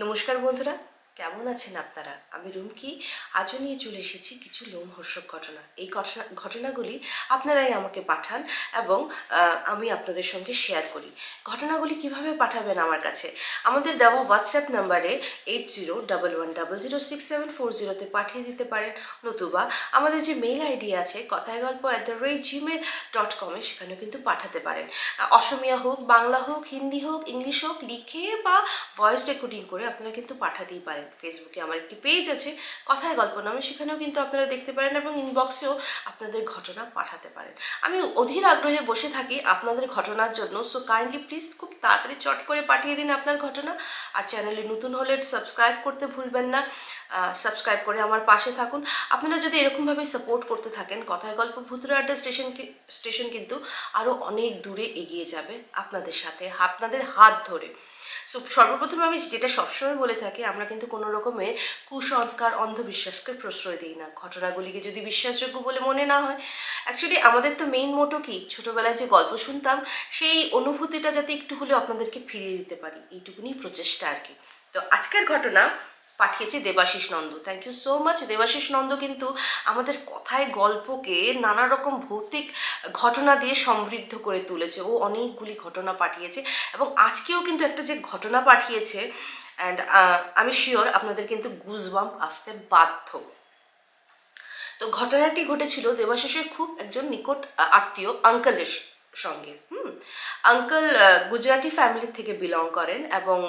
নমস্কার বন্ধুরা, কেমন আছেন আপনারা? আমি রুমকি। আজও নিয়ে চলে এসেছি কিছু লোমহর্ষক ঘটনা। এই ঘটনাগুলি আপনারাই আমাকে পাঠান এবং আমি আপনাদের সঙ্গে শেয়ার করি। ঘটনাগুলি কিভাবে পাঠাবেন আমার কাছে? আমাদের দেওয়া হোয়াটসঅ্যাপ নাম্বারে 8011006740 পাঠিয়ে দিতে পারেন, নতুবা আমাদের যে মেইল আইডি আছে kothaigalpo@gmail.com সেখানেও কিন্তু পাঠাতে পারেন। অসমিয়া হোক, বাংলা হোক, হিন্দি হোক, ইংলিশ হোক, লিখে বা ভয়েস রেকর্ডিং করে আপনারা কিন্তু পাঠাতেই পারেন। ফেসবুকে আমার একটি পেজ আছে কথায় গল্প নামে, সেখানেও কিন্তু আপনারা দেখতে পারেন এবং ইনবক্সেও আপনাদের ঘটনা পাঠাতে পারেন। আমি অধীর আগ্রহে বসে থাকি আপনাদের ঘটনার জন্য। সো কাইন্ডলি প্লিজ খুব তাড়াতাড়ি চট করে পাঠিয়ে দিন আপনার ঘটনা। আর চ্যানেলে নতুন হলে সাবস্ক্রাইব করতে ভুলবেন না। সাবস্ক্রাইব করে আমার পাশে থাকুন। আপনারা যদি এরকমভাবে সাপোর্ট করতে থাকেন, কথায় গল্প ভূতুরে আড্ডা স্টেশন কিন্তু আরও অনেক দূরে এগিয়ে যাবে আপনাদের সাথে, আপনাদের হাত ধরে। সো সর্বপ্রথম আমি যেটা সবসময় বলে থাকি, আমরা কিন্তু কোনো রকমের কুসংস্কার, অন্ধবিশ্বাসকে প্রশ্রয় দিই না। ঘটনাগুলিকে যদি বিশ্বাসযোগ্য বলে মনে না হয়, অ্যাকচুয়ালি আমাদের তো মেইন মোটো কি, ছোটোবেলায় যে গল্প শুনতাম সেই অনুভূতিটা যাতে একটু হলেও আপনাদেরকে ফিরিয়ে দিতে পারি, এইটুকুনি প্রচেষ্টা আর কি। তো আজকের ঘটনা পাঠিয়েছে Debashis Nanda. Thank you so much Debashis Nanda. কিন্তু আমাদের কথায় গল্পকে নানা রকম ভৌতিক ঘটনা দিয়ে সমৃদ্ধ করে তুলেছে। ও অনেকগুলি ঘটনা পাঠিয়েছে এবং আজকেও কিন্তু একটা যে ঘটনা পাঠিয়েছে, অ্যান্ড আমি শিওর আপনাদের কিন্তু গুজবাম্প আসতে বাধ্য। তো ঘটনাটি ঘটেছিল দেবাশিসের খুব একজন নিকট আত্মীয় আঙ্কেলের সঙ্গে। আঙ্কেল গুজরাটি ফ্যামিলির থেকে বিলং করেন এবং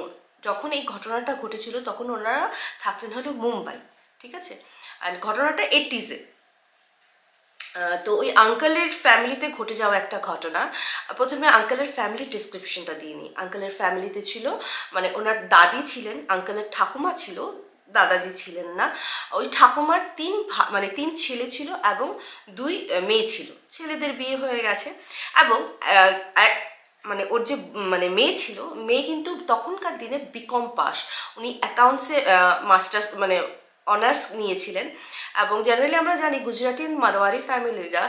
যখন এই ঘটনাটা ঘটেছিল তখন ওনারা থাকতেন হলো মুম্বাই, ঠিক আছে। আর ঘটনাটা 80s। তো ওই আঙ্কেলের ফ্যামিলিতে ঘটে যাওয়া একটা ঘটনা। প্রথমে আঙ্কেলের ফ্যামিলির ডিসক্রিপশনটা দিয়ে নিই। আঙ্কেলের ফ্যামিলিতে ছিল, মানে ওনার দাদি ছিলেন, আঙ্কেলের ঠাকুমা ছিল, দাদাজি ছিলেন না। ওই ঠাকুমার মানে তিন ছেলে ছিল এবং দুই মেয়ে ছিল। ছেলেদের বিয়ে হয়ে গেছে এবং মানে ওর যে মানে মেয়ে ছিল, মেয়ে কিন্তু তখনকার দিনে বিকম পাস। উনি অ্যাকাউন্টসে মাস্টার্স মানে অনার্স নিয়েছিলেন। এবং জেনারেলি আমরা জানি গুজরাটি অ্যান্ড মারোয়ারি ফ্যামিলিরা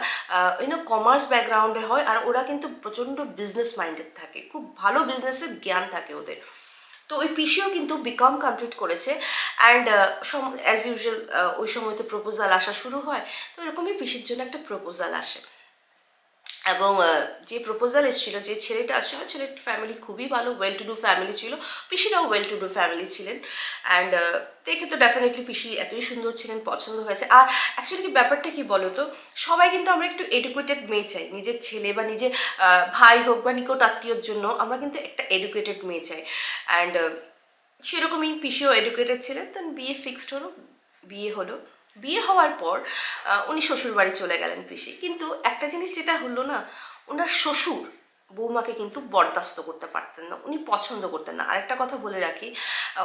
কমার্স ব্যাকগ্রাউন্ডে হয়, আর ওরা কিন্তু প্রচণ্ড বিজনেস মাইন্ডেড থাকে, খুব ভালো বিজনেসের জ্ঞান থাকে ওদের। তো ওই পিসিও কিন্তু বিকম কমপ্লিট করেছে অ্যান্ড অ্যাজ ইউজুয়াল ওই সময় তো প্রপোজাল আসা শুরু হয়। তো এরকমই পিসির জন্য একটা প্রপোজাল আসে এবং যে প্রপোজাল এসেছিল, যে ছেলেটা আসছিল, ছেলের ফ্যামিলি খুবই ভালো, ওয়েল টু ডু ফ্যামিলি ছিল। পিসিরাও ওয়েল টু ডু ফ্যামিলি ছিলেন অ্যান্ড দেখে তো ডেফিনেটলি পিসি এতই সুন্দর ছিলেন, পছন্দ হয়েছে। আর অ্যাকচুয়ালি কি ব্যাপারটা কি বলো তো, সবাই কিন্তু আমরা একটু এডুকেটেড মেয়ে চাই নিজের ছেলে বা নিজের ভাই হোক বা নিকট আত্মীয়র জন্য, আমরা কিন্তু একটা এডুকেটেড মেয়ে চাই। অ্যান্ড সেরকমই পিসিও এডুকেটেড ছিলেন। দেন বিয়ে ফিক্সড হলো, বিয়ে হলো। বিয়ে হওয়ার পর উনি শ্বশুর বাড়ি চলে গেলেন পিসি। কিন্তু একটা জিনিস যেটা হলো না, ওনার শ্বশুর বৌমাকে কিন্তু বরদাস্ত করতে পারতেন না, উনি পছন্দ করতেন না। আরেকটা কথা বলে রাখি,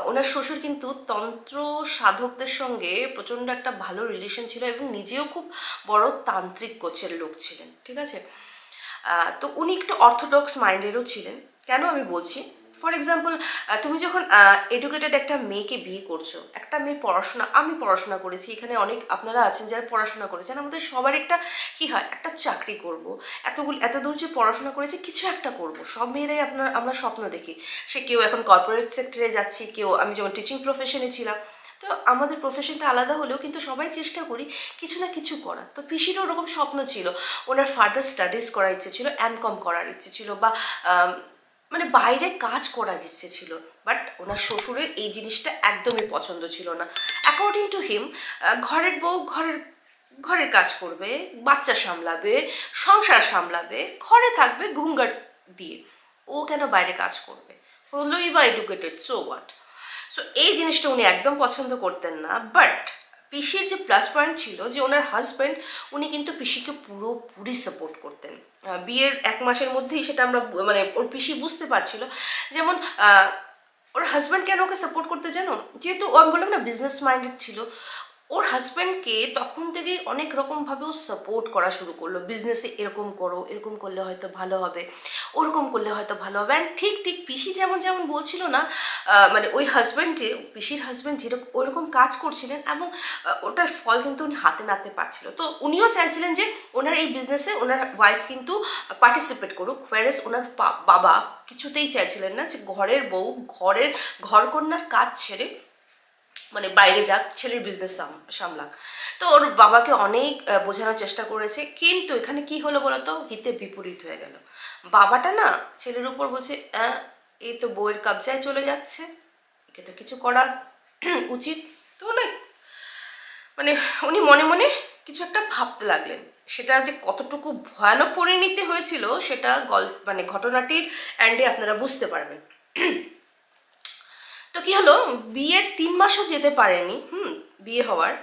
ওনার শ্বশুর কিন্তু তন্ত্র সাধকদের সঙ্গে প্রচণ্ড একটা ভালো রিলেশন ছিল এবং নিজেও খুব বড় তান্ত্রিক গোছের লোক ছিলেন, ঠিক আছে। তো উনি একটু অর্থোডক্স মাইন্ডেরও ছিলেন। কেন আমি বলছি, ফর এক্সাম্পল, তুমি যখন এডুকেটেড একটা মেয়েকে বিয়ে করছো, একটা মেয়ে আমি পড়াশোনা করেছি, এখানে অনেক আপনারা আছেন যারা পড়াশোনা করেছেন, আমাদের সবার একটা কি হয়, একটা চাকরি করব, এত দূর যে পড়াশোনা করেছি কিছু একটা করব, সব মেয়েরাই আমরা স্বপ্ন দেখি। সে কেউ এখন কর্পোরেট সেক্টরে যাচ্ছি, কেউ, আমি যেমন টিচিং প্রফেশনে ছিলাম, তো আমাদের প্রফেশনটা আলাদা হলেও কিন্তু সবাই চেষ্টা করি কিছু না কিছু করার। তো পিসিরও ওরকম স্বপ্ন ছিল, ওনার ফার্দার স্টাডিজ করার ইচ্ছে ছিল, এমকম করার ইচ্ছে ছিল, বা মানে বাইরে কাজ করার ইচ্ছে ছিল। বাট ওনার শ্বশুরের এই জিনিসটা একদমই পছন্দ ছিল না। অ্যাকর্ডিং টু হিম, ঘরের বউ ঘরের কাজ করবে, বাচ্চা সামলাবে, সংসার সামলাবে, ঘরে থাকবে ঘুঙ্গার দিয়ে, ও কেন বাইরে কাজ করবে, হলোই বা এডুকেটেড, সো হোয়াট। সো এই জিনিসটা উনি একদম পছন্দ করতেন না। বাট পিসির যে প্লাস পয়েন্ট ছিল, যে ওনার হাজব্যান্ড, উনি কিন্তু পিসিকে পুরোপুরি সাপোর্ট করতেন। বিয়ের 1 মাসের মধ্যেই সেটা আমরা মানে ওর পিসি বুঝতে পারছিল। যেমন ওর হাজব্যান্ড কেন ওকে সাপোর্ট করতে, জানো, যেহেতু আমি বললাম না বিজনেস মাইন্ডেড ছিল, ওর হাজব্যান্ডকে তখন থেকেই অনেক রকমভাবেও সাপোর্ট করা শুরু করলো, বিজনেসে এরকম করো, এরকম করলে হয়তো ভালো হবে, ওরকম করলে হয়তো ভালো হবে। অ্যান্ড ঠিক ঠিক পিসি যেমন যেমন বলছিল না, মানে ওই হাজব্যান্ড যে পিসির হাজব্যান্ড যেরকম ওরকম কাজ করছিলেন, এবং ওটার ফল কিন্তু উনি হাতে নাতে পাচ্ছিল। তো উনিও চাইছিলেন যে ওনার এই বিজনেসে ওনার ওয়াইফ কিন্তু পার্টিসিপেট করুক, ওয়ারেস ওনার বাবা কিছুতেই চাইছিলেন না যে ঘরের বউ ঘরকন্যার কাজ ছেড়ে মানে বাইরে যাক, ছেলের বিজনেস সামলাক। তো ওর বাবাকে অনেক বোঝানোর চেষ্টা করেছে, কিন্তু এখানে কি হলো বলতো, হিতে বিপরীত হয়ে গেল। বাবাটা না ছেলের উপর বলছে, এই তো বউয়ের কবজায় চলে যাচ্ছে, একে তো কিছু করা উচিত। তো না মানে উনি মনে মনে কিছু একটা ভাবতে লাগলেন। সেটা যে কতটুকু ভয়ানক পরিণতি হয়েছিল সেটা মানে ঘটনাটির এন্ডে আপনারা বুঝতে পারবেন। তো কি হলো, বিয়ের 3 মাসও যেতে পারেনি বিয়ে হওয়ার।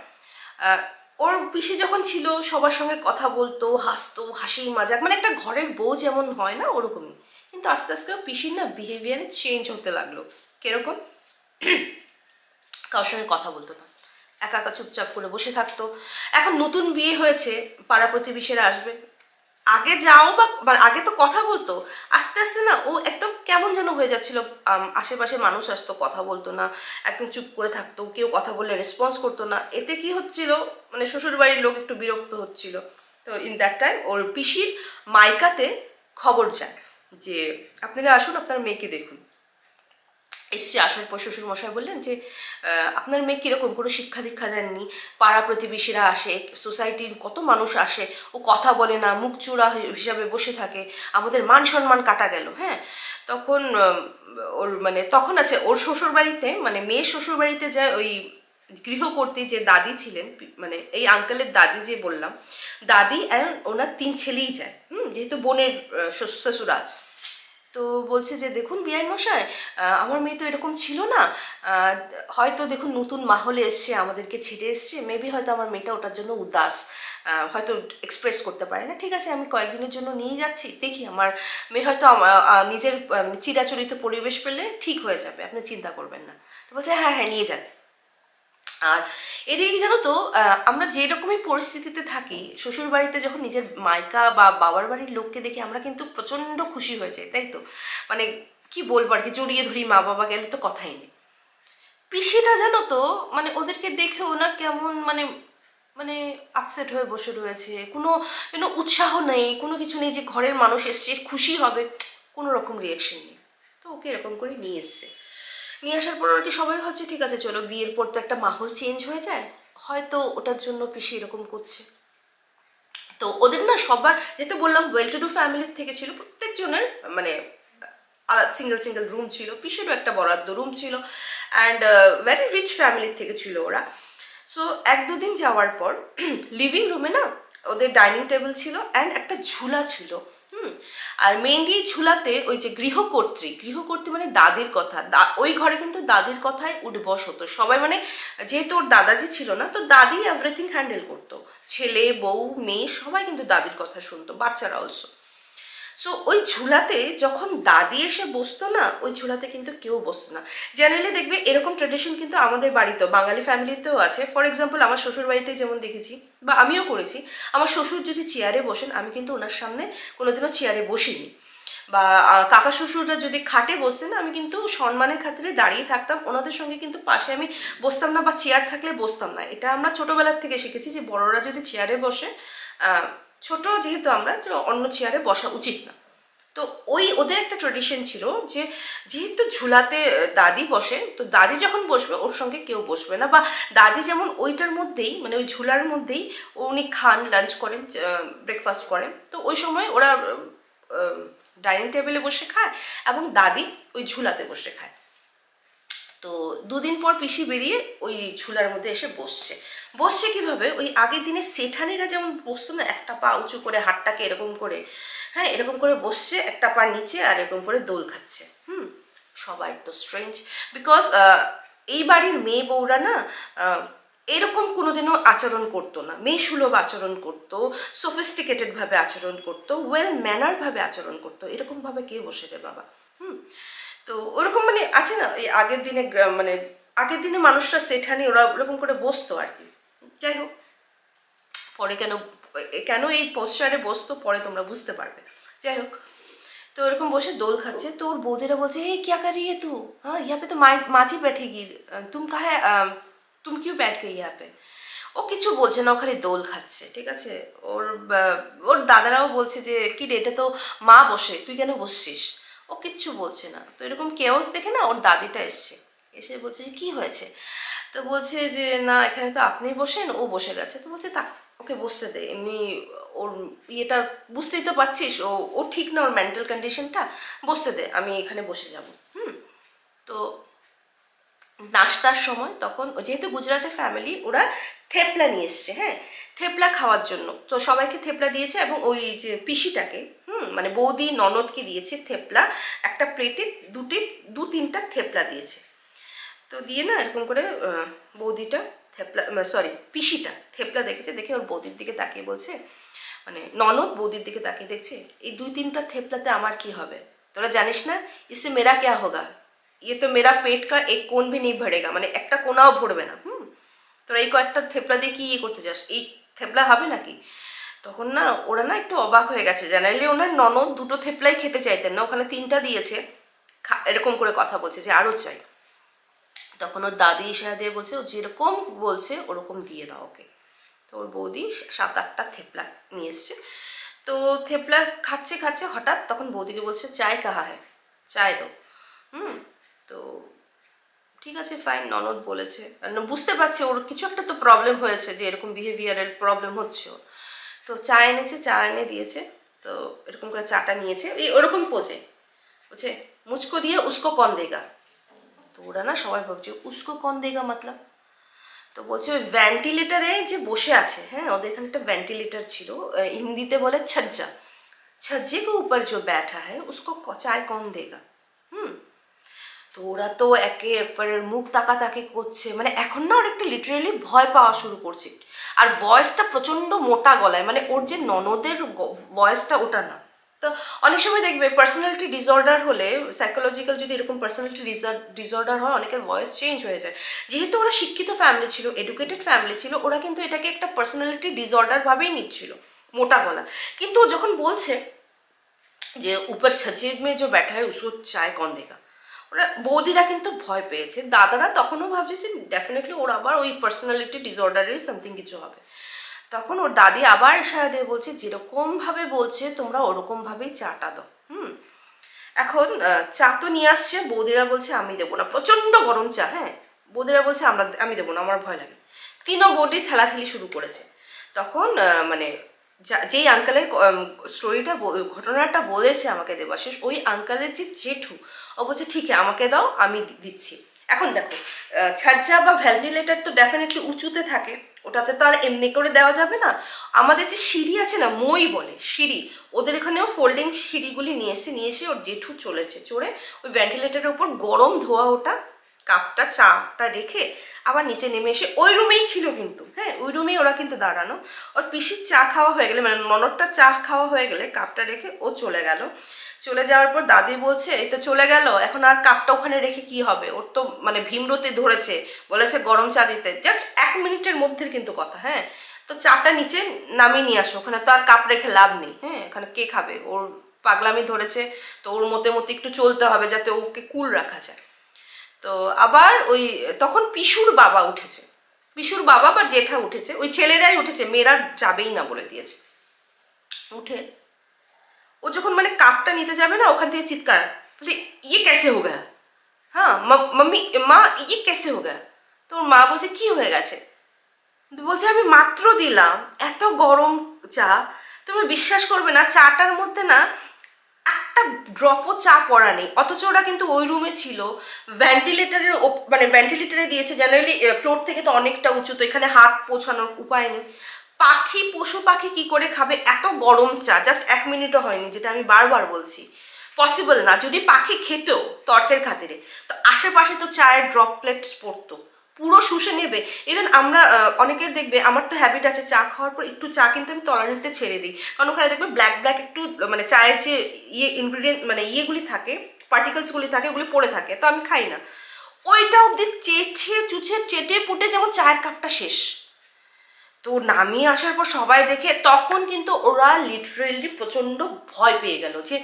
ওর পিসি যখন ছিল সবার সঙ্গে কথা বলতো, হাসতো, হাসি মজাক, মানে একটা ঘরের বউ যেমন হয় না ওরকমই। কিন্তু আস্তে আস্তে পিসির না বিহেভিয়ারে চেঞ্জ হতে লাগলো। কিরকম, কারোর সঙ্গে কথা বলতো না, একা একা চুপচাপ করে বসে থাকতো। এখন নতুন বিয়ে হয়েছে, পাড়া প্রতিবেশীরা আসবে, আগে যাও বা আগে তো কথা বলতো, আস্তে আস্তে না ও একদম কেমন যেন হয়ে যাচ্ছিল। আশেপাশে মানুষ আসতো, কথা বলতো না, একদম চুপ করে থাকতো, কেউ কথা বললে রেসপন্স করতো না। এতে কি হচ্ছিল, মানে শ্বশুর বাড়ির লোক একটু বিরক্ত হচ্ছিল। তো ইন দ্যাট টাইম ওর পিসির মাইকাতে খবর যায় যে আপনারা আসুন, আপনার মেয়েকে দেখুন। এসছে, আসার পর শ্বশুর মশাই বললেন যে আপনার মেয়ে কীরকম, কোনো শিক্ষা দীক্ষা দেননি, পাড়া প্রতিবেশীরা আসে, সোসাইটির কত মানুষ আসে, ও কথা বলে না, মুখ চূড়া হিসাবে বসে থাকে, আমাদের মান সম্মান কাটা গেল। হ্যাঁ, তখন ওর মানে তখন আছে ওর শ্বশুর বাড়িতে, মানে মেয়ের শ্বশুর বাড়িতে যায় ওই গৃহকর্ত্রী যে দাদি ছিলেন, মানে এই আঙ্কেলের দাদি যে বললাম, দাদি অ্যান্ড ওনার 3 ছেলেই যায়, যেহেতু বোনের শ্বশুরাল। তো বলছে যে দেখুন বিআইন মশাই, আমার মেয়ে তো এরকম ছিল না, হয়তো দেখুন নতুন মাহলে এসছে, আমাদেরকে ছেড়ে এসছে, মেবি হয়তো আমার মেয়েটা ওটার জন্য উদাস, হয়তো এক্সপ্রেস করতে পারে না। ঠিক আছে, আমি কয়েকদিনের জন্য নিয়ে যাচ্ছি, দেখি আমার মেয়ে হয়তো নিজের চিরাচরিত পরিবেশ পেলে ঠিক হয়ে যাবে, আপনি চিন্তা করবেন না। তো বলছে হ্যাঁ হ্যাঁ নিয়ে যান। আর এদিকে জানো তো, আমরা যেরকমই পরিস্থিতিতে থাকি, শ্বশুর বাড়িতে যখন নিজের মাইকা বা বাবার বাড়ির লোককে দেখি আমরা কিন্তু প্রচণ্ড খুশি হয়ে যাই, তাই তো? মানে কি বলবো আর কি, জড়িয়ে ধরি, মা বাবা গেলে তো কথাই নেই। পিসিটা জানো তো, মানে ওদেরকে দেখেও না কেমন মানে মানে আপসেট হয়ে বসে রয়েছে, কোনো কোনো উৎসাহ নেই, কোনো কিছু নেই যে ঘরের মানুষ এসছে খুশি হবে, কোনো রকম রিয়াকশন নেই। তো ওকে এরকম করে নিয়ে এসছে। নিয়ে আসার পর আর কি সবাই ভাবছে ঠিক আছে চলো, বিয়ের পর তো একটা মাহল চেঞ্জ হয়ে যায়, হয়তো ওটার জন্য পিসি এরকম করছে। তো ওদের না সবার, যেহেতু বললাম ওয়েল টু ডু ফ্যামিলির থেকে ছিল, প্রত্যেকজনের মানে সিঙ্গেল সিঙ্গেল রুম ছিল, পিসিরও একটা বরাদ্দ রুম ছিল, অ্যান্ড ভেরি রিচ ফ্যামিলির থেকে ছিল ওরা। সো 1-2 দিন যাওয়ার পর লিভিং রুমে না ওদের ডাইনিং টেবিল ছিল অ্যান্ড একটা ঝুলা ছিল। আর মেইনলি ঝুলাতে ওই যে গৃহকর্ত্রী মানে দাদির কথা, ওই ঘরে কিন্তু দাদির কথায় উঠবস হতো সবাই, মানে যেহেতু ওর দাদাজি ছিল না, তো দাদি এভরিথিং হ্যান্ডেল করতো, ছেলে বউ মেয়ে সবাই কিন্তু দাদির কথা শুনতো, বাচ্চারা অলসো। সো ওই ঝুলাতে যখন দাদি এসে বসতো না, ওই ঝুলাতে কিন্তু কেউ বসতো না। জেনারেলি দেখবে এরকম ট্রেডিশন কিন্তু আমাদের বাড়িতেও, বাঙালি ফ্যামিলিতেও আছে। ফর এক্সাম্পল আমার শ্বশুর বাড়িতে যেমন দেখেছি বা আমিও করেছি, আমার শ্বশুর যদি চেয়ারে বসেন, আমি কিন্তু ওনার সামনে কোনোদিনও চেয়ারে বসিনি। বা কাকা শ্বশুররা যদি খাটে বসতেন, আমি কিন্তু সম্মানের খাতিরে দাঁড়িয়ে থাকতাম, ওনাদের সঙ্গে কিন্তু পাশে আমি বসতাম না, বা চেয়ার থাকলে বসতাম না। এটা আমরা ছোটোবেলার থেকে শিখেছি যে বড়রা যদি চেয়ারে বসে, ছোট যেহেতু আমরা, অন্য চেয়ারে বসা উচিত না। তো ওই ওদের একটা ট্রেডিশন ছিল যে যেহেতু ঝুলাতে দাদি বসে, তো দাদি যখন বসবে ওর সঙ্গে কেউ বসবে না, বা দাদি যেমন ওইটার মধ্যেই, মানে ওই ঝুলার মধ্যেই উনি খান, লাঞ্চ করেন, ব্রেকফাস্ট করেন, তো ওই সময় ওরা ডাইনিং টেবিলে বসে খায় এবং দাদি ওই ঝুলাতে বসে খায়। তো 2 দিন পর পিসি বেরিয়ে ওই ঝুলার মধ্যে এসে বসছে। বসছে কিভাবে, ওই আগের দিনে সেঠানিরা যেমন বসতো না, একটা পা উঁচু করে হাতটাকে এরকম করে, হ্যাঁ এরকম করে বসছে, একটা পা নিচে আর এরকম করে দোল খাচ্ছে। সবাই তো স্ট্রেঞ্জ, বিকজ এই বাড়ির মেয়ে বউরা না এরকম কোনোদিনও আচরণ করতো না, মেয়ে সুলভ আচরণ করতো, সোফিস্টিকেটেডভাবে আচরণ করতো, ওয়েল ম্যানারভাবে আচরণ করতো। এরকমভাবে কে বসে রে বাবা। তো ওরকম মানে আছে না, এই আগের দিনে মানে আগের দিনে মানুষরা সেঠানি ওরা ওরকম করে বসতো আর কি। যাই হোক, পরে কেন কেন এই পোস্টারে বসতো পরে তোমরা বুঝতে পারবে। যাই হোক, তো এরকম বসে দোল খাচ্ছে, তো ওর বৌদিরা বলছে এই क्या कर रही है तू, हाँ यहाँ पे तो মাঝি बैठेगी, तुम कहाँ है, तुम क्यों बैठ गई यहाँ पे। ও কিছু বলছে না, ও খালি দোল খাচ্ছে, ঠিক আছে। ওর দাদারাও বলছে যে কি রে, এটা তো মা বসে, তুই কেন বসছিস। ও কিচ্ছু বলছে না। তো এরকম কেওস দেখে না ওর দাদিটা এসছে, এসে বলছে যে কি হয়েছে। তো বলছে যে না এখানে তো আপনিই বসেন, ও বসে গেছে। তো বলছে তা ওকে বসতে দে, এমনি ওর ইয়েটা বুঝতেই তো পারছিস, ও ঠিক না, ওর মেন্টাল কন্ডিশনটা, বসতে দে, আমি এখানে বসে যাব। তো নাস্তার সময় তখন যেহেতু গুজরাটের ফ্যামিলি, ওরা থেপলা নিয়ে এসছে, হ্যাঁ থেপলা খাওয়ার জন্য। তো সবাইকে থেপলা দিয়েছে এবং ওই যে পিসিটাকে মানে বৌদি ননদকে দিয়েছে থেপলা, একটা প্লেটে 2-3টা থেপলা দিয়েছে। তো দিয়ে না এরকম করে বৌদিটা থেপলা, সরি পিসিটা থেপলা দেখেছে, দেখে ওর বৌদির দিকে তাকিয়ে বলছে, মানে ননদ বৌদির দিকে তাকিয়ে দেখছে, এই 2-3টা থেপলাতে আমার কি হবে, তোরা জানিস না ইসে মেরা ক্যা হোগা, ইয়ে তো মেরা পেট কা এক কোণ ভি নেই ভরেগা, মানে একটা কোনাও ভরবে না। তোরা এই কয়েকটা থেপলা দিয়ে কি করতে চাস, এই থেপলা হবে নাকি। তখন না ওরা না একটু অবাক হয়ে গেছে, জেনারেলি ওনার ননদ 2টো থেপলাই খেতে চাইতেন না, ওখানে 3টা দিয়েছে, এরকম করে কথা বলছে যে আরও চাই। তখন ওর দাদি ইশারা দিয়ে বলছে ও যেরকম বলছে ওরকম দিয়ে দাও ওকে। তো ওর বৌদি 7-8টা থেপলা নিয়ে এসছে। তো থেপলা খাচ্ছে খাচ্ছে হঠাৎ তখন বৌদিকে বলছে চায় কাহা হ্যায়, চায় দাও। তো ঠিক আছে ফাইন, ননদ বলেছে, বুঝতে পারছে ওর কিছু একটা তো প্রবলেম হয়েছে, যে এরকম বিহেভিয়ারের প্রবলেম হচ্ছে ওর। তো চা এনেছে, চা এনে দিয়েছে। তো এরকম করে চাটা নিয়েছে, এই ওরকম পোজে বলছে মুঝকো দিয়ে উসকো কন দেগা। তো ওরা না সবাই ভাবছে উসকো কন দেগা মতলব। তো বলছে ওই ভেন্টিলেটারে যে বসে আছে, হ্যাঁ ওদের এখানে একটা ভেন্টিলেটার ছিল, হিন্দিতে বলে ছজ্জা, ছজ্জে কে উপর যে ব্যাঠা হ্যায় উসকো চায় কন দেগা। তো ওরা তো একে অপরের মুখ তাকাতাকি করছে, মানে এখন না ওর একটা লিটারেলি ভয় পাওয়া শুরু করছে। আর ভয়েসটা প্রচণ্ড মোটা গলায়, মানে ওর যে ননদের ভয়েসটা ওটা না। তো অনেক সময় দেখবে পার্সোনালিটি ডিসঅর্ডার হলে, সাইকোলজিক্যাল যদি এরকম পার্সোনালিটি ডিসঅর্ডার হয়, অনেকের ভয়েস চেঞ্জ হয়ে যায়। যেহেতু ওরা শিক্ষিত ফ্যামিলি ছিল, এডুকেটেড ফ্যামিলি ছিল, ওরা কিন্তু এটাকে একটা পার্সোনালিটি ডিসঅর্ডার ভাবেই নিচ্ছিল, মোটা গলা। কিন্তু ও যখন বলছে যে উপর ছজ্জে মে যে ব্যাঠা হয় উসকো চায় কন দেগা, ওরা বৌদিরা কিন্তু ভয় পেয়েছে, দাদারা তখনও ভাবছে যে ডেফিনেটলি ওর আবার ওই পার্সোনালিটি ডিসঅর্ডারের সামথিং কিছু হবে। তখন ওর দাদি আবার ইশারা দিয়ে বলছে যেরকমভাবে বলছে তোমরা ওরকমভাবেই চাটা দাও। এখন চা তো নিয়ে আসছে, বৌদিরা বলছে আমি দেবো না, প্রচণ্ড গরম চা, হ্যাঁ বৌদিরা বলছে আমি দেবো না, আমার ভয় লাগে। 3ও বৌদি ঠেলাঠেলি শুরু করেছে। তখন মানে যেই আঙ্কেলের স্টোরিটা ঘটনাটা বলেছে আমাকে দেবাশিস, ওই আঙ্কেলের যে জেঠু, ও বলছে ঠিক আছে আমাকে দাও আমি দিচ্ছি। এখন দেখো ছাজ্জা বা ভেন্টিলেটার তো ডেফিনেটলি উঁচুতে থাকে, ওটাতে তো আর এমনি করে দেওয়া যাবে না। আমাদের যে সিঁড়ি আছে না, মই বলে সিঁড়ি, ওদের এখানেও ফোল্ডিং সিঁড়িগুলি নিয়ে এসে ওর জেঠু চড়ে ওই ভেন্টিলেটারের উপর গরম ধোয়া ওটা কাপটা চাটা রেখে আবার নিচে নেমে এসে ওই রুমেই ছিল কিন্তু, হ্যাঁ ওই রুমেই ওরা কিন্তু দাঁড়ানো। ওর পিসির চা খাওয়া হয়ে গেলে, মানে ননদটা চা খাওয়া হয়ে গেলে কাপটা রেখে ও চলে গেল। চলে যাওয়ার পর দাদি বলছে এই তো চলে গেল, এখন আর কাপটা ওখানে রেখে কি হবে, ওর তো মানে ভীমরতি ধরেছে, বলেছে গরম চা দিতে, জাস্ট 1 মিনিটের মধ্যে কিন্তু কথা। হ্যাঁ তো চাটা নিচে নামিয়ে নিয়ে আসো, ওখানে তো আর কাপ রেখে লাভ নেই, হ্যাঁ এখানে কে খাবে, ওর পাগলামি ধরেছে, তো ওর মতে একটু চলতে হবে যাতে ওকে কুল রাখা যায়। তো আবার ওই তখন পিসুর বাবা উঠেছে, পিসুর বাবা বা জেঠা উঠেছে, ওই ছেলেরাই উঠেছে, মেয়েরা যাবেই না বলে দিয়েছে। উঠে ও যখন মানে কাপটা নিতে যাবে না, ওখান থেকে চিৎকার, বলে ইয়ে कैसे हो गया, হ্যাঁ মাম্মি মা ইয়ে कैसे हो गया। তো ওর মা বলছে কি হয়ে গেছে, বলছে আমি মাত্র দিলাম এত গরম চা, তুমি বিশ্বাস করবে না চাটার মধ্যে না একটা ড্রপও চা পড়া নেই, অথচ ওরা কিন্তু ওই রুমে ছিল, ভেন্টিলেটারের মানে ভেন্টিলেটারে দিয়েছে, জেনারেলি ফ্লোর থেকে তো অনেকটা উঁচু, তো এখানে হাত পৌঁছানোর উপায় নেই। পশু পাখি কি করে খাবে এত গরম চা, জাস্ট 1 মিনিটও হয়নি, যেটা আমি বারবার বলছি পসিবল না। যদি পাখি খেতেও তর্কের খাতিরে, তো আশেপাশে তো চায়ের ড্রপলেটস পড়তো, পুরো শুষে নেবে। ইভেন আমরা অনেকের দেখবে, আমার তো হ্যাবিট আছে চা খাওয়ার পর একটু চা কিন্তু আমি তলানিতে ছেড়ে দিই, কারণ ওখানে দেখবে ব্ল্যাক একটু মানে চায়ের যে ইনগ্রিডিয়েন্ট মানে ইয়েগুলি থাকে, পার্টিকেলসগুলি থাকে, ওগুলি পড়ে থাকে, তো আমি খাই না। ওইটা অবধি চেটে চুচে চেটে পুটে যেমন চায়ের কাপটা শেষ। তো নামিয়ে আসার পর সবাই দেখে, তখন কিন্তু ওরা লিটারেলি প্রচণ্ড ভয় পেয়ে গেল যে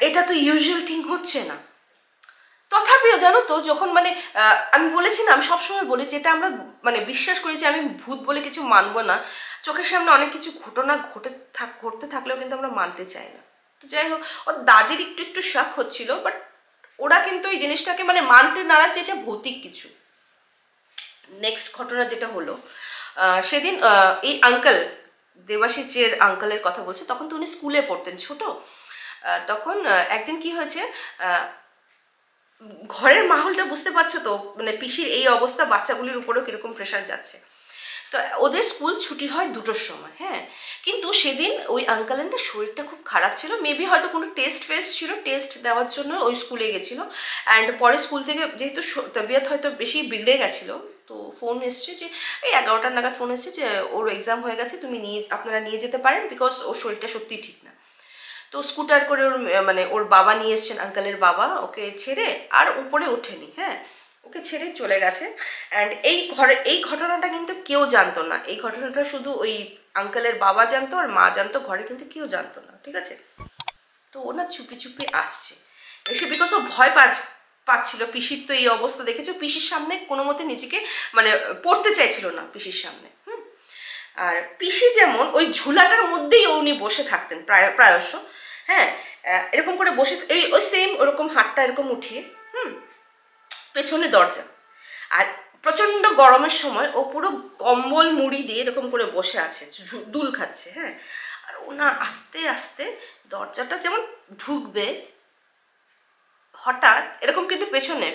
এটা তো ইউজুয়াল থিং হচ্ছে না। তথাপিও জানো তো, যখন মানে আমি বলেছি না, আমি সবসময় বলি যেটা আমরা মানে বিশ্বাস করি যে আমি ভূত বলে কিছু মানবো না, চোখের সামনে অনেক কিছু ঘটনা ঘটতে থাকলেও কিন্তু আমরা মানতে চাই না। তো যাই হোক, ওর দাদির একটু একটু শক হচ্ছিল, বাট ওরা কিন্তু এই জিনিসটাকে মানে মানতে নাড়াচ্ছে এটা ভৌতিক কিছু। নেক্সট ঘটনা যেটা হলো, সেদিন এই আঙ্কেল, দেবাশিসের আঙ্কেলের কথা বলছে, তখন তো উনি স্কুলে পড়তেন, ছোট। তখন একদিন কি হয়েছে, ঘরের মাহলটা বুঝতে পারছো তো, মানে পিসির এই অবস্থা, বাচ্চাগুলির উপরেও কীরকম প্রেশার যাচ্ছে। তো ওদের স্কুল ছুটি হয় 2টোর সময়, হ্যাঁ। কিন্তু সেদিন ওই আঙ্কেলের না শরীরটা খুব খারাপ ছিল, মেবি হয়তো কোনো টেস্ট ছিল, টেস্ট দেওয়ার জন্য ওই স্কুলে গেছিলো। অ্যান্ড পরে স্কুল থেকে যেহেতু তবিয়ত হয়তো বেশি বিগড়ে গেছিলো, তো ফোন এসছে যে এই 11টা নাগাদ ফোন এসছে যে ওর এক্সাম হয়ে গেছে, তুমি আপনারা নিয়ে যেতে পারেন, বিকজ ওর শরীরটা সত্যিই ঠিক না। তো স্কুটার করে ওর মানে ওর বাবা নিয়ে এসছেন, আঙ্কেলের বাবা, ওকে ছেড়ে, আর উপরে ওঠেনি, হ্যাঁ, ওকে ছেড়ে চলে গেছে। অ্যান্ড এই ঘটনাটা কিন্তু কেউ জানতো না, এই ঘটনাটা শুধু ওই আঙ্কেলের বাবা জানতো আর মা জানতো, ঘরে কিন্তু কেউ জানতো না, ঠিক আছে। তো ও না চুপি চুপি আসছে, এসে বিকজ ও ভয় পাচ্ছিল, পিসির তো এই অবস্থা দেখেছো, পিসির সামনে কোনো মতে নিজেকে মানে পড়তে চাইছিল না পিসির সামনে। আর পিসি যেমন ওই ঝুলাটার মধ্যেই উনি বসে থাকতেন প্রায়শ, হ্যাঁ, এরকম করে বসে, ওই সেম ওরকম হাতটা এরকম উঠিয়ে, পেছনে দরজা। আর প্রচণ্ড গরমের সময় ও পুরো কম্বল মুড়ি দিয়ে এরকম করে বসে আছে, দুল খাচ্ছে, হ্যাঁ। আর ও না আস্তে আস্তে দরজাটা যেমন ঢুকবে, হঠাৎ এরকম কিন্তু পেছনে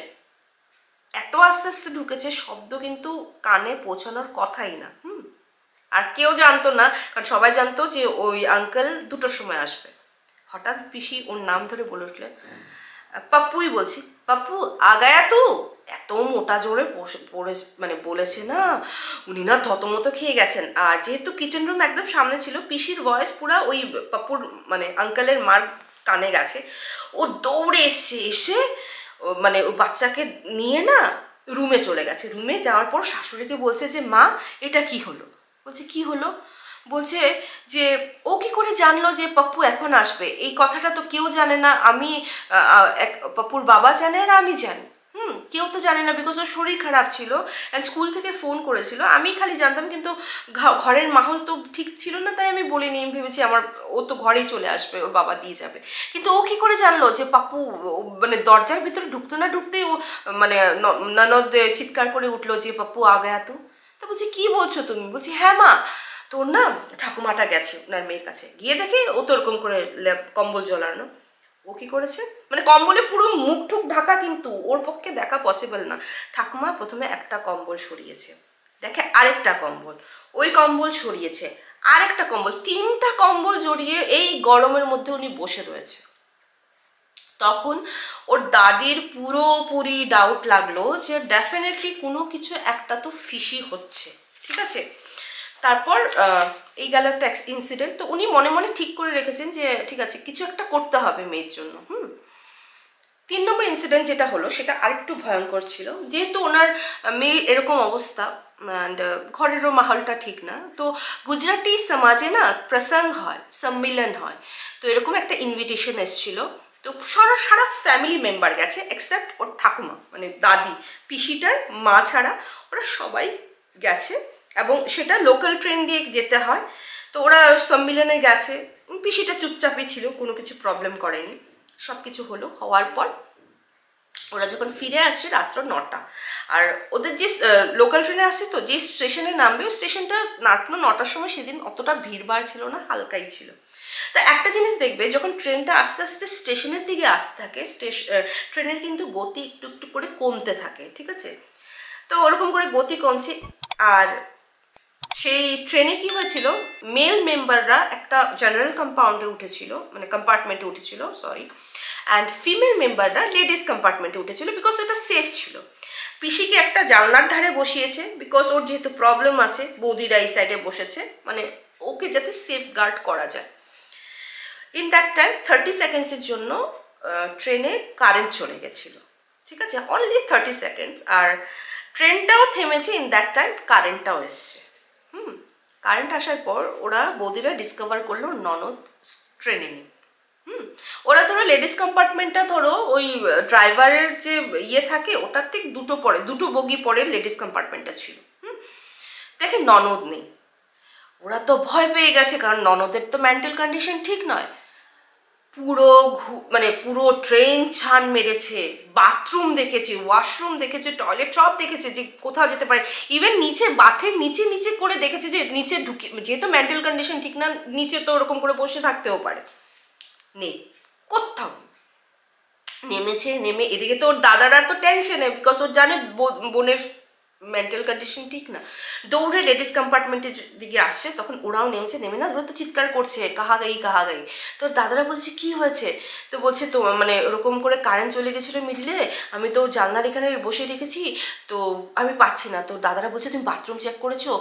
এত আস্তে আস্তে ঢুকেছে, শব্দ কিন্তু কানে পৌঁছানোর কথাই না। আর কেউ জানতো না, কারণ সবাই জানতো যে ওই আঙ্কেল 2টোর সময় আসবে। হঠাৎ পিসি ওর নাম ধরে বলে উঠলে, পাপ্পুই বলছি, পাপ্পু আগায়া তু। এত মোটা জোরে মানে বলেছে না, উনি না থতমত খেয়ে গেছেন। আর যেহেতু কিচেন রুম একদম সামনে ছিল, পিসির ভয়েস পুরা ওই পাপ্পুর মানে আঙ্কেলের মার কানে গেছে। ও দৌড়ে এসে মানে ও বাচ্চাকে নিয়ে না রুমে চলে গেছে। রুমে যাওয়ার পর শাশুড়িকে বলছে যে মা এটা কি হলো। বলছে কি হলো, বলছে যে ও কি করে জানলো যে পাপ্পু এখন আসবে, এই কথাটা তো কেউ জানে না, আমি পাপ্পুর বাবা জানে আর আমি জানি, কেউ তো জানে না, বিকজ ওর শরীর খারাপ ছিল অ্যান্ড স্কুল থেকে ফোন করেছিল, আমি খালি জানতাম, কিন্তু ঘরের মাহল তো ঠিক ছিল না, তাই আমি বলিনি, আমি ভেবেছি ও তো ঘরেই চলে আসবে, ওর বাবা দিয়ে যাবে। কিন্তু ও কি করে জানলো যে পাপ্পু, মানে দরজার ভিতরে ঢুকতে না ঢুকতেই ও মানে ননদ চিৎকার করে উঠলো যে পাপ্পু আগে তো। তো বলছি কি বলছো তুমি, বলছি হ্যাঁ মা, তোর না ঠাকুমাটা গেছে ওনার মেয়ের কাছে, গিয়ে দেখে ও তো ওরকম করে কম্বল জ্বলানো। ও কি করেছে, মানে কম্বলে পুরো মুখ ঠুক ঢাকা, কিন্তু ওর পক্ষে দেখা পসিবল না। ঠাকুমা প্রথমে একটা কম্বল সরিয়েছে, দেখে আরেকটা কম্বল, ওই কম্বল সরিয়েছে, আরেকটা কম্বল, 3টা কম্বল জড়িয়ে এই গরমের মধ্যে উনি বসে রয়েছে। তখন ওর দাদির পুরোপুরি ডাউট লাগলো যে ডেফিনেটলি কোনো কিছু একটা তো ফিশি হচ্ছে, ঠিক আছে। তারপর এই গেল একটা ইনসিডেন্ট। তো উনি মনে মনে ঠিক করে রেখেছেন যে ঠিক আছে, কিছু একটা করতে হবে মেয়ের জন্য। 3 নম্বর ইনসিডেন্ট যেটা হলো সেটা আরেকটু ভয়ঙ্কর ছিল, যেহেতু ওনার মেয়ে এরকম অবস্থা অ্যান্ড ঘরেরও মাহলটা ঠিক না, তো গুজরাটি সমাজে না প্রসঙ্গ হয়, সম্মিলন হয়, তো এরকম একটা ইনভিটেশন এসেছিল। তো সারা ফ্যামিলি মেম্বার গেছে এক্সেপ্ট ওর ঠাকুমা, মানে দাদি, পিসিটার মা ছাড়া ওরা সবাই গেছে, এবং সেটা লোকাল ট্রেন দিয়ে যেতে হয়। তো ওরা সম্মিলনে গেছে, পিসিটা চুপচাপই ছিল, কোনো কিছু প্রবলেম করেনি, সব কিছু হলো। হওয়ার পর ওরা যখন ফিরে আসছে রাত্র 9টা, আর ওদের যে লোকাল ট্রেনে আসছে, তো যে স্টেশনে নামবে ওই স্টেশনটা রাত্র 9টার সময় সেদিন অতটা ভিড়ভাড় ছিল না, হালকাই ছিল। তা একটা জিনিস দেখবে, যখন ট্রেনটা আস্তে আস্তে স্টেশনের দিকে আসতে থাকে, ট্রেনের কিন্তু গতি একটু একটু করে কমতে থাকে, ঠিক আছে। তো ওরকম করে গতি কমছে, আর সেই ট্রেনে কি হয়েছিল, মেল মেম্বাররা একটা জেনারেল কম্পার্টমেন্টে উঠেছিল, সরি, অ্যান্ড ফিমেল মেম্বাররা লেডিস কম্পার্টমেন্টে উঠেছিল, বিকজ এটা সেফ ছিল। পিসিকে একটা জানলার ধারে বসিয়েছে, বিকজ ওর যেহেতু প্রবলেম আছে, বৌদিরা এই সাইডে বসেছে, মানে ওকে যাতে সেফ গার্ড করা যায়। ইন দ্যাট টাইম 30 সেকেন্ডসের জন্য ট্রেনে কারেন্ট চলে গেছিলো, ঠিক আছে, অনলি 30 সেকেন্ডস, আর ট্রেনটাও থেমেছে, ইন দ্যাট টাইম কারেন্টটাও এসছে। কারেন্ট আসার পর ওরা বৌদিরা ডিসকভার করলো ননদ ট্রেনে নেই। ওরা ধরো লেডিস কম্পার্টমেন্টটা ধরো ওই ড্রাইভারের যে ইয়ে থাকে ওটার থেকে দুটো বগি পরে লেডিস কম্পার্টমেন্টটা ছিল। দেখে ননদ নেই, ওরা তো ভয় পেয়ে গেছে, কারণ ননদের তো মেন্টাল কন্ডিশন ঠিক নয়। পুরো ট্রেন ছান মেরেছে, বাথরুম দেখেছে, ওয়াশরুম দেখেছে, টয়লেট সব দেখেছে যে কোথাও যেতে পারে। ইভেন নিচে বাথের নিচে নিচে করে দেখেছে যে নিচে ঢুকে, যেহেতু মেন্টাল কন্ডিশন ঠিক না, নিচে তো ওরকম করে বসে থাকতেও পারে, নেই কোথাও। নেমে এদিকে তো ওর দাদারা তো টেনশনে, বিকজ ওর জানে বোনের মেন্টাল কন্ডিশন ঠিক না, দৌড়ে লেডিস কম্পার্টমেন্টের দিকে আসছে। তখন ওরাও নেমে না, ওরা তো চিৎকার করছে কাহা গাই। তো দাদারা বলছে কি হয়েছে, তো বলছে তো মানে ওরকম করে কারেন্ট চলে গেছিলো মিডিলে, আমি তো জানলার এখানে বসে রেখেছি, তো আমি পাচ্ছি না। তো দাদারা বলছে তুমি বাথরুম চেক করেছো,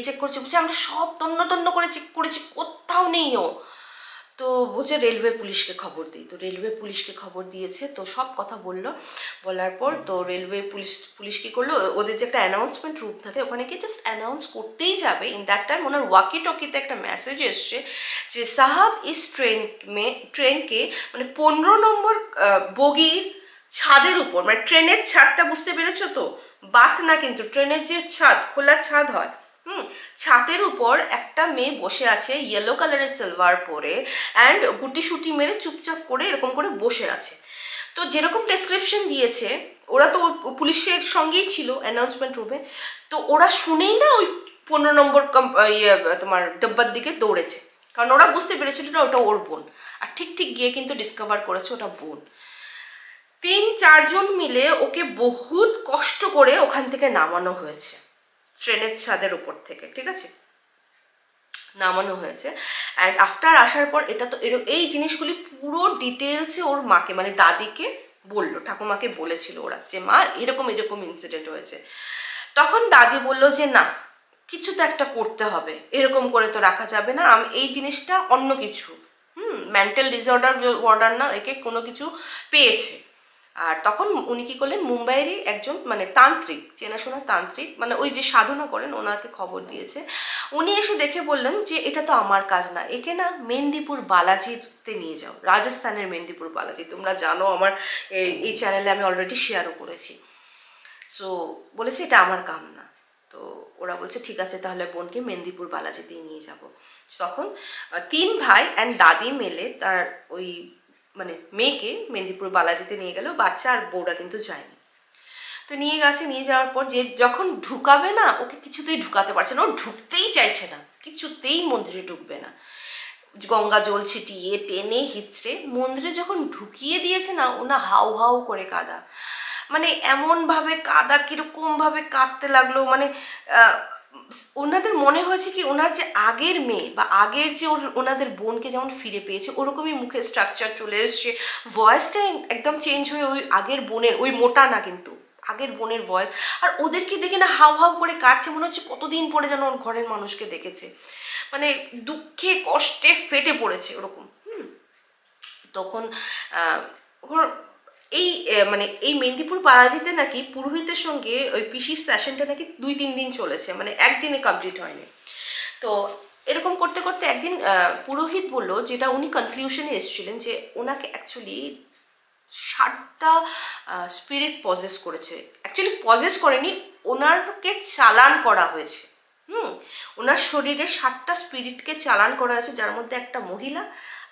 চেক করেছো? বলছে আমরা সব তন্ন করে চেক করেছি, কোথাও নেই ও। তো বলছে রেলওয়ে পুলিশকে খবর দিই। তো রেলওয়ে পুলিশকে খবর দিয়েছে, তো সব কথা বলার পর তো রেলওয়ে পুলিশ কী করলো, ওদের যে একটা অ্যানাউন্সমেন্ট রুম থাকে ওখানে কি জাস্ট অ্যানাউন্স করতেই যাবে, ইন দ্যাট টাইম ওনার ওয়াকি টকিতে একটা মেসেজ এসছে যে সাহাব ইস ট্রেনকে মানে 15 নম্বর বগির ছাদের উপর, মানে ট্রেনের ছাদটা বুঝতে পেরেছো তো, বাত না কিন্তু ট্রেনের যে ছাদ, খোলা ছাদ হয়, ছাদের উপর একটা মেয়ে বসে আছে ইয়েলো কালারের সালোয়ার পরে অ্যান্ড গুটি সুটি মেরে চুপচাপ করে এরকম করে বসে আছে। তো যেরকম ডেসক্রিপশন দিয়েছে, ওরা তো পুলিশের সঙ্গেই ছিল অ্যানাউন্সমেন্ট রুমে, তো ওরা শুনেই না ওই 15 নম্বর তোমার ডাব্বার দিকে দৌড়েছে, কারণ ওরা বুঝতে পেরেছিল না ওটা ওর বোন। আর ঠিক গিয়ে কিন্তু ডিসকভার করেছে ওটা বোন। 3-4 জন মিলে ওকে বহুত কষ্ট করে ওখান থেকে নামানো হয়েছে, ট্রেনের ছাদের উপর থেকে, ঠিক আছে, নামানো হয়েছে। অ্যান্ড আফটার আসার পর এটা তো এই জিনিসগুলি পুরো ডিটেলসে ওর মাকে মানে দাদিকে বললো, ঠাকুমাকে বলেছিল ওরা যে মা এরকম ইনসিডেন্ট হয়েছে। তখন দাদি বলল যে না, কিছু তো একটা করতে হবে, এরকম করে তো রাখা যাবে না, আমি এই জিনিসটা অন্য কিছু মেন্টাল ডিসঅর্ডার না, একে কোনো কিছু পেয়েছে। আর তখন উনি কী করলেন, মুম্বাইয়েরই একজন মানে তান্ত্রিক, চেনাশোনা তান্ত্রিক, মানে ওই যে সাধনা করেন, ওনাকে খবর দিয়েছে। উনি এসে দেখে বললেন যে এটা তো আমার কাজ না, একে না মেদিনীপুর বালাজিতে নিয়ে যাও, রাজস্থানের মেদিনীপুর বালাজি, তোমরা জানো আমার এই চ্যানেলে আমি অলরেডি শেয়ারও করেছি। সো বলেছে এটা আমার কাম না। তো ওরা বলছে ঠিক আছে, তাহলে বোনকে মেদিনীপুর বালাজিতেই নিয়ে যাব। তখন 3 ভাই অ্যান্ড দাদি মেলে তার ওই মানে মেয়েকে মেদিনীপুর বালাজিতে নিয়ে গেল, বাচ্চা আর বউরা কিন্তু যায়নি। তো নিয়ে যাওয়ার পর যে যখন ঢুকাবে না, ওকে কিছুতেই ঢুকাতে পারছে না, ও ঢুকতেই চাইছে না, কিছুতেই মন্দিরে ঢুকবে না। গঙ্গা জল ছিটিয়ে টেনে হিচড়ে মন্দিরে যখন ঢুকিয়ে দিয়েছে না, ওনা হাউ হাউ করে কাঁদা, মানে এমনভাবে কাঁদা, কীরকমভাবে কাঁদতে লাগলো, মানে ওনাদের মনে হয়েছে কি ওনার যে আগের মেয়ে বা আগের যে ওনাদের বোনকে যেমন ফিরে পেয়েছে, ওরকমই মুখের স্ট্রাকচার চলে এসছে, ভয়েসটা একদম চেঞ্জ হয়ে ওই আগের বোনের, ওই মোটা না কিন্তু আগের বোনের ভয়েস। আর ওদেরকে দেখে না হাউ হাউ করে কাঁদছে, মনে হচ্ছে কতদিন পরে যেন ওর ঘরের মানুষকে দেখেছে, মানে দুঃখে কষ্টে ফেটে পড়েছে ওরকম। তখন এই মেদিনীপুর বালাজিতে নাকি পুরোহিতের সঙ্গে ওই পিসির সেশনটা নাকি 2-3 দিন চলেছে, মানে একদিনে কমপ্লিট হয়নি। তো এরকম করতে করতে একদিন পুরোহিত বললো, যেটা উনি কনক্লুশনে এসেছিলেন, যে ওনাকে অ্যাকচুয়ালি 7টা স্পিরিট পজেস করেছে। অ্যাকচুয়ালি পজেস করেনি, ওনারকে চালান করা হয়েছে। ওনার শরীরে 7টা স্পিরিটকে চালান করা হয়েছে, যার মধ্যে একটা মহিলা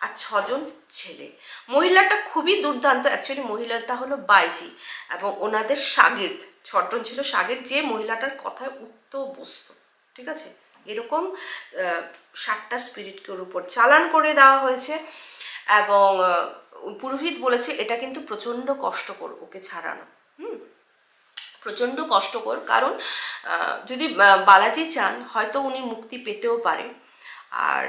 আর 6 জন ছেলে। মহিলাটা খুবই দুর্দান্ত, অ্যাকচুয়ালি মহিলাটা হলো বাইজি, এবং ওনাদের শাগির্দ 6 জন ছিল শাগির্দ, যে মহিলাটার কথায় উঠতো বসতো, ঠিক আছে। এরকম 7টা স্পিরিটকে ওর উপর চালান করে দেওয়া হয়েছে। এবং পুরোহিত বলেছে এটা কিন্তু প্রচণ্ড কষ্টকর ওকে ছাড়ানো, প্রচণ্ড কষ্টকর, কারণ যদি বালাজি চান হয়তো উনি মুক্তি পেতেও পারে, আর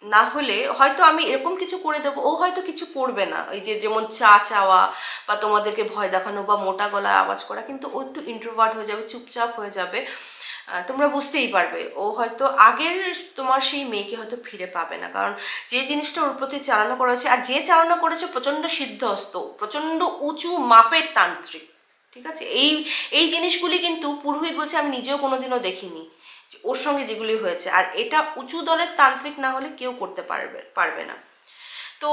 না হলে হয়তো আমি এরকম কিছু করে দেবো, ও হয়তো কিছু করবে না, এই যে যেমন চা চাওয়া বা তোমাদেরকে ভয় দেখানো বা মোটা গলায় আওয়াজ করা, কিন্তু ও একটু ইন্ট্রোভার্ট হয়ে যাবে, চুপচাপ হয়ে যাবে, তোমরা বুঝতেই পারবে। ও হয়তো আগের তোমার সেই মেয়েকে হয়তো ফিরে পাবে না, কারণ যে জিনিসটা ওর প্রতি চালনা করা হয়েছে, আর যে চালনা করেছে প্রচণ্ড সিদ্ধহস্ত, প্রচণ্ড উঁচু মাপের তান্ত্রিক, ঠিক আছে। এই জিনিসগুলি কিন্তু পুরোহিত বলছে আমি নিজেও কোনোদিনও দেখিনি, যে ওর সঙ্গে যেগুলি হয়েছে। আর এটা উঁচু দলের তান্ত্রিক না হলে কেউ করতে পারবে না। তো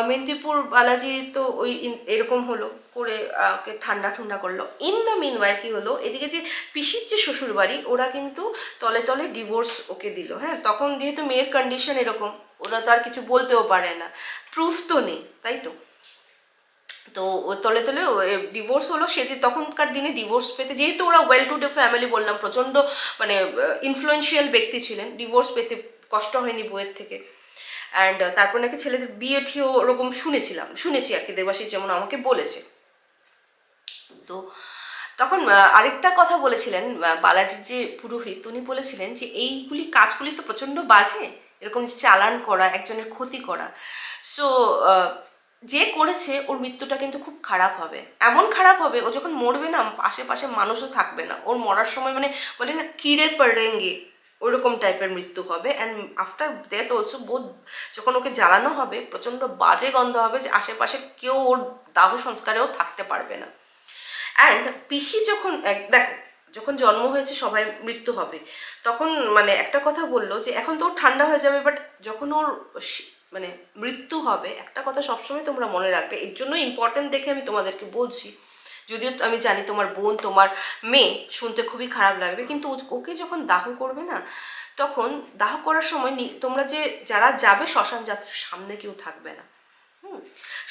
মেদিনীপুর বালাজি তো ওই এরকম হলো করে ওকে ঠান্ডা ঠান্ডা করলো। ইন দ্য মিন ওয়াইল কী হলো, এদিকে যে পিসির যে শ্বশুরবাড়ি ওরা কিন্তু তলে তলে ডিভোর্স ওকে দিল। হ্যাঁ, তখন যেহেতু মেয়ের কন্ডিশন এরকম, ওরা তো আর কিছু বলতেও পারে না, প্রুফ তো নেই, তাই তো। তো ও তলে তলে ডিভোর্স হলো সেদিন। তখনকার দিনে ডিভোর্স পেতে, যেহেতু ওরা ওয়েল টু ডে ফ্যামিলি, বললাম প্রচণ্ড মানে ইনফ্লুয়েন্সিয়াল ব্যক্তি ছিলেন, ডিভোর্স পেতে কষ্ট হয়নি বউয়ের থেকে। অ্যান্ড তারপর নাকি ছেলেদের বিয়ে ঠিও ওরকম শুনেছি আর কি, দেবাশিস যেমন আমাকে বলেছে। তো তখন আরেকটা কথা বলেছিলেন বালাজির যে পুরোহিত, উনি বলেছিলেন যে এইগুলি কাজগুলি তো প্রচণ্ড বাজে, এরকম যে চালান করা, একজনের ক্ষতি করা। সো যে করেছে ওর মৃত্যুটা কিন্তু খুব খারাপ হবে, এমন খারাপ হবে ও যখন মরবে না আশেপাশে মানুষও থাকবে না, ওর মরার সময় মানে বলে না কিরে পড়েঙ্গে, ওরকম টাইপের মৃত্যু হবে। অ্যান্ড আফটার ডেথ অলসো বোধ, যখন ওকে জ্বালানো হবে প্রচণ্ড বাজে গন্ধ হবে, যে আশেপাশে কেউ ওর দাহ সংস্কারেও থাকতে পারবে না। অ্যান্ড পিসি যখন দেখো, যখন জন্ম হয়েছে সবাই মৃত্যু হবে, তখন মানে একটা কথা বললো যে এখন তো ওর ঠান্ডা হয়ে যাবে, বাট যখন ওর মানে মৃত্যু হবে, একটা কথা সবসময় তোমরা মনে রাখবে, এর জন্য ইম্পর্টেন্ট দেখে আমি তোমাদেরকে বলছি। যদিও আমি জানি তোমার বোন, তোমার মেয়ে শুনতে খুবই খারাপ লাগবে, কিন্তু ওকে যখন দাহ করবে না, তখন দাহ করার সময় তোমরা যে যারা যাবে শ্মশান যাত্রার সামনে কেউ থাকবে না।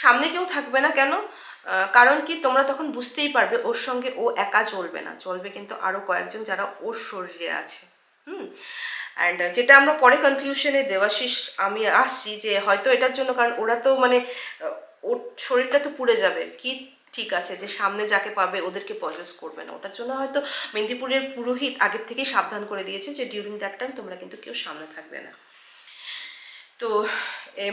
সামনে কেউ থাকবে না কেন? কারণ কি, তোমরা তখন বুঝতেই পারবে ওর সঙ্গে ও একা চলবে না, চলবে কিন্তু আরও কয়েকজন যারা ওর শরীরে আছে। অ্যান্ড যেটা আমরা পরে কনক্লুশনে দেবাশিস আমি আসছি যে হয়তো এটার জন্য, কারণ ওরা তো মানে ওর শরীরটা তো পুড়ে যাবে কি, ঠিক আছে যে সামনে যাকে পাবে ওদেরকে পজেস করবে না, ওটার জন্য হয়তো মেদিনীপুরের পুরোহিত আগের থেকেই সাবধান করে দিয়েছে যে ডিউরিং দ্যাট টাইম তোমরা কিন্তু কেউ সামনে থাকবে না। তো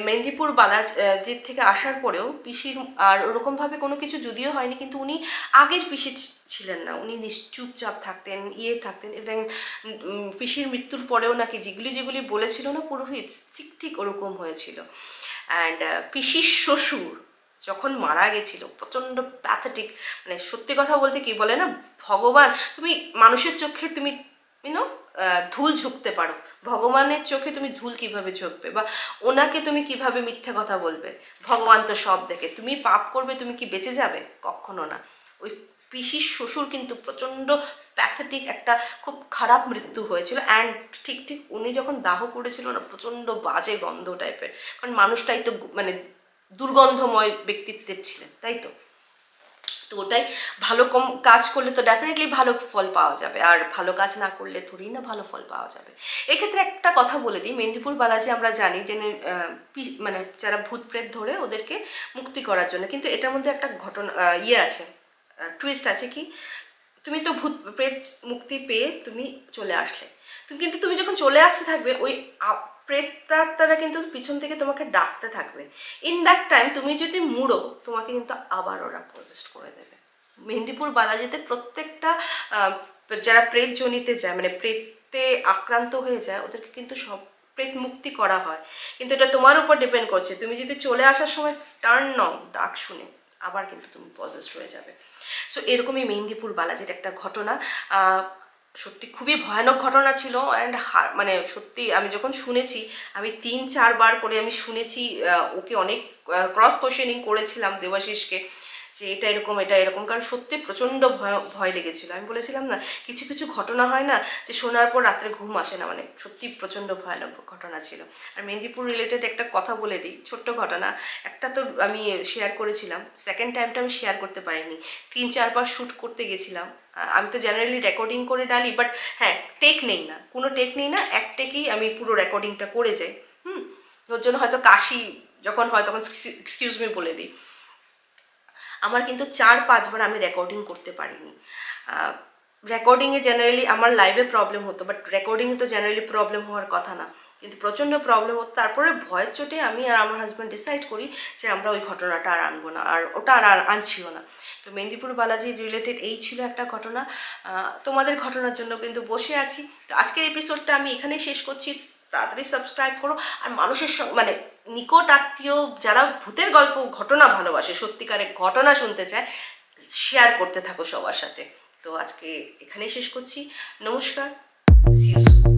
মেদিনীপুর বালাজির থেকে আসার পরেও পিসির আর ওরকমভাবে কোনো কিছু যদিও হয়নি, কিন্তু উনি আগের পিসি ছিলেন না, উনি চুপচাপ থাকতেন, থাকতেন। এবং পিসির মৃত্যুর পরেও নাকি যেগুলি বলেছিল না পুরোহিত, ঠিক ওরকম হয়েছিল। অ্যান্ড পিসির শ্বশুর যখন মারা গেছিল, প্রচণ্ড প্যাথেটিক, মানে সত্যি কথা বলতে কি বলে না, ভগবান, তুমি মানুষের চোখে তুমি ধুল ঝুঁকতে পারো, ভগবানের চোখে তুমি ধুল কিভাবে ঝুঁকবে, বা ওনাকে তুমি কিভাবে মিথ্যে কথা বলবে? ভগবান তো সব দেখে, তুমি পাপ করবে, তুমি কি বেঁচে যাবে? কখনো না। ওই পিসির শ্বশুর কিন্তু প্রচণ্ড প্যাথেটিক একটা খুব খারাপ মৃত্যু হয়েছিল। অ্যান্ড ঠিক উনি যখন দাহ করেছিল না, প্রচণ্ড বাজে গন্ধ টাইপের, কারণ মানুষটাই তো মানে দুর্গন্ধময় ব্যক্তিত্বের ছিলেন, তাই তো। তো ওটাই, ভালো কাজ করলে তো ডেফিনেটলি ভালো ফল পাওয়া যাবে, আর ভালো কাজ না করলে থোড়ি না ভালো ফল পাওয়া যাবে। এক্ষেত্রে একটা কথা বলে দিই, মেদিনীপুর বালাজি আমরা জানি যে মানে যারা ভূত প্রেত ধরে ওদেরকে মুক্তি করার জন্য, কিন্তু এটার মধ্যে একটা ঘটনা আছে, টুইস্ট আছে কি, তুমি তো ভূত প্রেত মুক্তি পেয়ে তুমি চলে আসলে, কিন্তু তুমি যখন চলে আসতে থাকবে ওই প্রেতাত্মারা কিন্তু পিছন থেকে তোমাকে ডাকতে থাকবে। ইন দ্যাট টাইম তুমি যদি মুড়ো, তোমাকে কিন্তু আবার ওরা পজেস্ট করে দেবে। মেদিনীপুর বালাজিতে প্রত্যেকটা যারা প্রেত জনিতে যায়, মানে প্রেতে আক্রান্ত হয়ে যায়, ওদেরকে কিন্তু সব প্রেত মুক্তি করা হয়। কিন্তু এটা তোমার উপর ডিপেন্ড করছে, তুমি যদি চলে আসার সময় টার্ন নাও ডাক শুনে, আবার কিন্তু তুমি পজেস্ট হয়ে যাবে। সো এরকমই মেদিনীপুর বালাজির একটা ঘটনা, সত্যি খুবই ভয়ানক ঘটনা ছিল। অ্যান্ড মানে সত্যি আমি যখন শুনেছি, আমি 3-4 বার করে আমি শুনেছি, ওকে অনেক ক্রস কোয়েশ্চেনিং করেছিলাম দেবাশিসকে, যে এটা এরকম, কারণ সত্যি প্রচণ্ড ভয় লেগেছিলো। আমি বলেছিলাম না, কিছু ঘটনা হয় না যে শোনার পর রাত্রে ঘুম আসে না, মানে সত্যি প্রচণ্ড ভয়ানক ঘটনা ছিল। আর মেদিনীপুর রিলেটেড একটা কথা বলে দিই, ছোট্ট ঘটনা একটা তো আমি শেয়ার করেছিলাম, সেকেন্ড টাইমটা আমি শেয়ার করতে পারিনি, 3-4 বার শ্যুট করতে গেছিলাম। আমি তো জেনারেলি রেকর্ডিং করে ডালি, বাট হ্যাঁ, কোনো টেক নেই না, এক টেকেই আমি পুরো রেকর্ডিংটা করে যাই। ওর জন্য হয়তো কাশি যখন হয় তখন এক্সকিউজ মি বলে দিই। আমার কিন্তু 4-5 বার আমি রেকর্ডিং করতে পারিনি। রেকর্ডিংয়ে জেনারেলি আমার লাইভে প্রবলেম হতো, বাট রেকর্ডিংয়ে তো জেনারেলি প্রবলেম হওয়ার কথা না, কিন্তু প্রচণ্ড প্রবলেম হতো। তারপরে ভয়ের চোটে আমি আর আমার হাজব্যান্ড ডিসাইড করি যে আমরা ওই ঘটনাটা আর আনবো না, আর ওটা আর আনছিও না। তো মেদিনীপুর বালাজি রিলেটেড এই ছিল একটা ঘটনা। তোমাদের ঘটনার জন্য কিন্তু বসে আছি। তো আজকের এপিসোডটা আমি এখানেই শেষ করছি। তাড়াতাড়ি সাবস্ক্রাইব করো, আর মানুষের মানে নিকট আত্মীয় যারা ভূতের গল্প ঘটনা ভালোবাসে, সত্যিকারের ঘটনা শুনতে চায়, শেয়ার করতে থাকো সবার সাথে। তো আজকে এখানেই শেষ করছি। নমস্কার। See you soon.